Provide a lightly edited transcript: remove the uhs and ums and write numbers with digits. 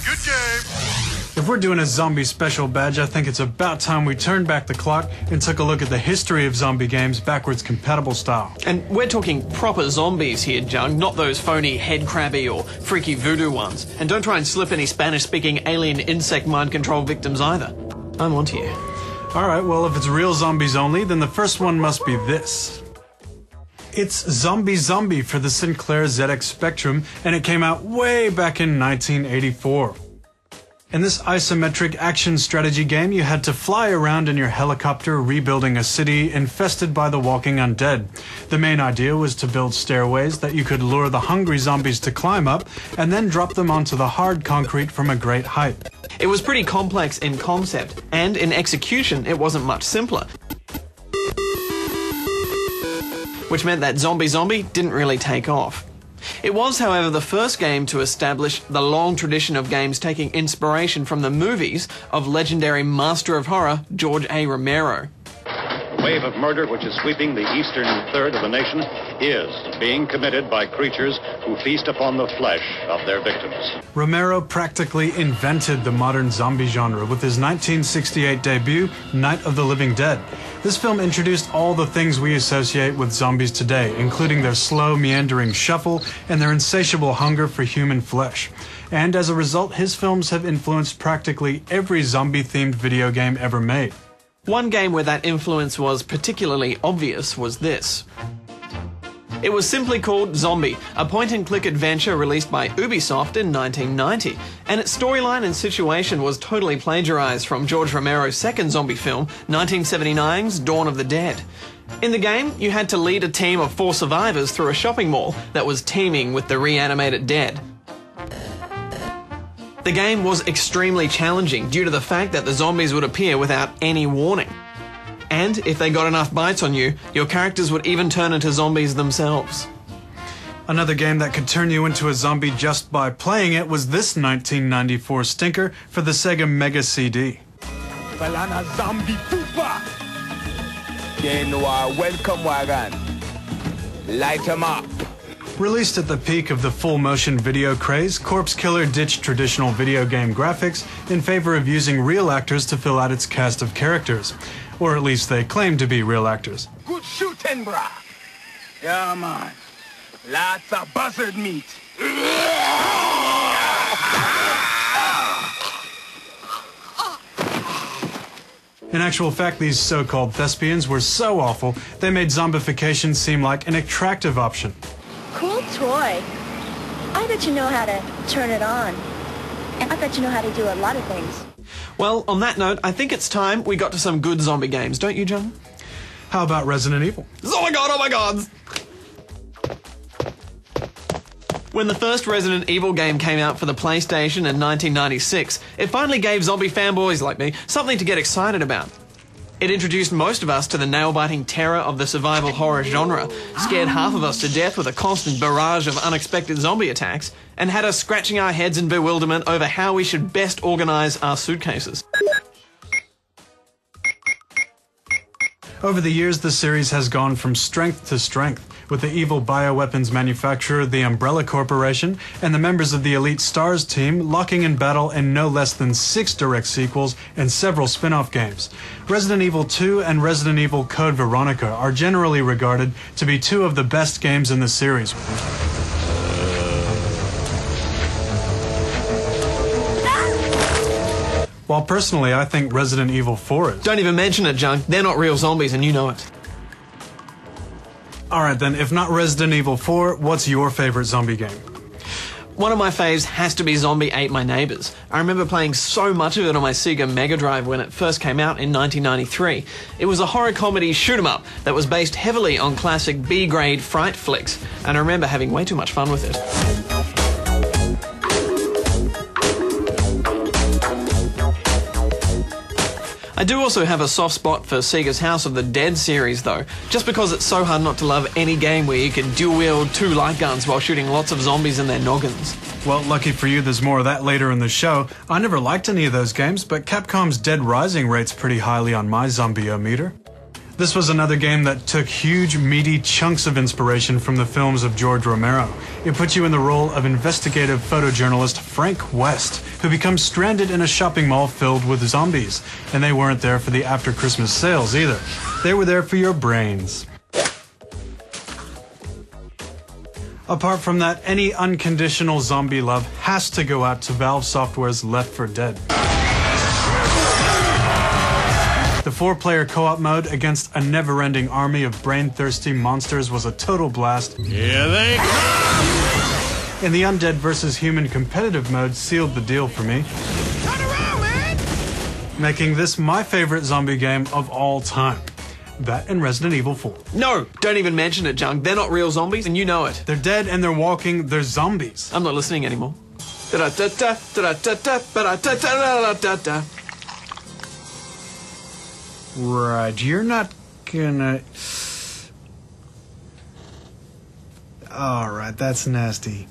Good game. If we're doing a zombie special badge, I think it's about time we turned back the clock and took a look at the history of zombie games backwards compatible style. And we're talking proper zombies here, Jung, not those phony head crabby or freaky voodoo ones. And don't try and slip any Spanish-speaking alien insect mind control victims either. I'm onto you. Alright, well if it's real zombies only, then the first one must be this. It's Zombie Zombie for the Sinclair ZX Spectrum, and it came out way back in 1984. In this isometric action strategy game, you had to fly around in your helicopter rebuilding a city infested by the walking undead. The main idea was to build stairways that you could lure the hungry zombies to climb up and then drop them onto the hard concrete from a great height. It was pretty complex in concept, and in execution it wasn't much simpler. Which meant that Zombie Zombie didn't really take off. It was, however, the first game to establish the long tradition of games taking inspiration from the movies of legendary master of horror George A. Romero. The wave of murder which is sweeping the eastern third of the nation is being committed by creatures who feast upon the flesh of their victims. Romero practically invented the modern zombie genre with his 1968 debut, Night of the Living Dead. This film introduced all the things we associate with zombies today, including their slow, meandering shuffle and their insatiable hunger for human flesh. And as a result, his films have influenced practically every zombie-themed video game ever made. One game where that influence was particularly obvious was this. It was simply called Zombie, a point-and-click adventure released by Ubisoft in 1990, and its storyline and situation was totally plagiarized from George Romero's second zombie film, 1979's Dawn of the Dead. In the game, you had to lead a team of 4 survivors through a shopping mall that was teeming with the reanimated dead. The game was extremely challenging due to the fact that the zombies would appear without any warning. And if they got enough bites on you, your characters would even turn into zombies themselves. Another game that could turn you into a zombie just by playing it was this 1994 stinker for the Sega Mega CD. Welcome wagon. Light 'em up. Released at the peak of the full-motion video craze, Corpse Killer ditched traditional video game graphics in favor of using real actors to fill out its cast of characters. Or at least they claim to be real actors. Good shooting, brah. Yeah, man. Lots of buzzard meat. In actual fact, these so-called thespians were so awful, they made zombification seem like an attractive option. Cool toy. I bet you know how to turn it on. And I bet you know how to do a lot of things. Well, on that note, I think it's time we got to some good zombie games, don't you, John? How about Resident Evil? Oh my god, oh my god! When the first Resident Evil game came out for the PlayStation in 1996, it finally gave zombie fanboys like me something to get excited about. It introduced most of us to the nail-biting terror of the survival horror genre, scared half of us to death with a constant barrage of unexpected zombie attacks, and had us scratching our heads in bewilderment over how we should best organize our suitcases. Over the years, the series has gone from strength to strength, with the evil bioweapons manufacturer, the Umbrella Corporation, and the members of the Elite Stars team locking in battle in no less than 6 direct sequels and several spin-off games. Resident Evil 2 and Resident Evil Code Veronica are generally regarded to be 2 of the best games in the series. While personally, I think Resident Evil 4 is. Don't even mention it, Junk. They're not real zombies and you know it. Alright then, if not Resident Evil 4, what's your favorite zombie game? One of my faves has to be Zombie Ate My Neighbors. I remember playing so much of it on my Sega Mega Drive when it first came out in 1993. It was a horror comedy shoot-'em-up that was based heavily on classic B-grade fright flicks, and I remember having way too much fun with it. I do also have a soft spot for Sega's House of the Dead series though, just because it's so hard not to love any game where you can dual-wield 2 light guns while shooting lots of zombies in their noggins. Well, lucky for you, there's more of that later in the show. I never liked any of those games, but Capcom's Dead Rising rates pretty highly on my zombie-o-meter. This was another game that took huge, meaty chunks of inspiration from the films of George Romero. It put you in the role of investigative photojournalist Frank West, who becomes stranded in a shopping mall filled with zombies. And they weren't there for the after-Christmas sales either. They were there for your brains. Apart from that, any unconditional zombie love has to go out to Valve Software's Left 4 Dead. The 4-player co-op mode against a never-ending army of brain-thirsty monsters was a total blast. Here they come! And the undead versus human competitive mode sealed the deal for me, Turn around, man! making this my favorite zombie game of all time. That and Resident Evil 4. No, don't even mention it, Junk. They're not real zombies, and you know it. They're dead and they're walking, they're zombies. I'm not listening anymore. Da-da-da-da, da-da-da-da, ba-da-da-da-da-da-da. Right, you're not gonna... Alright, that's nasty.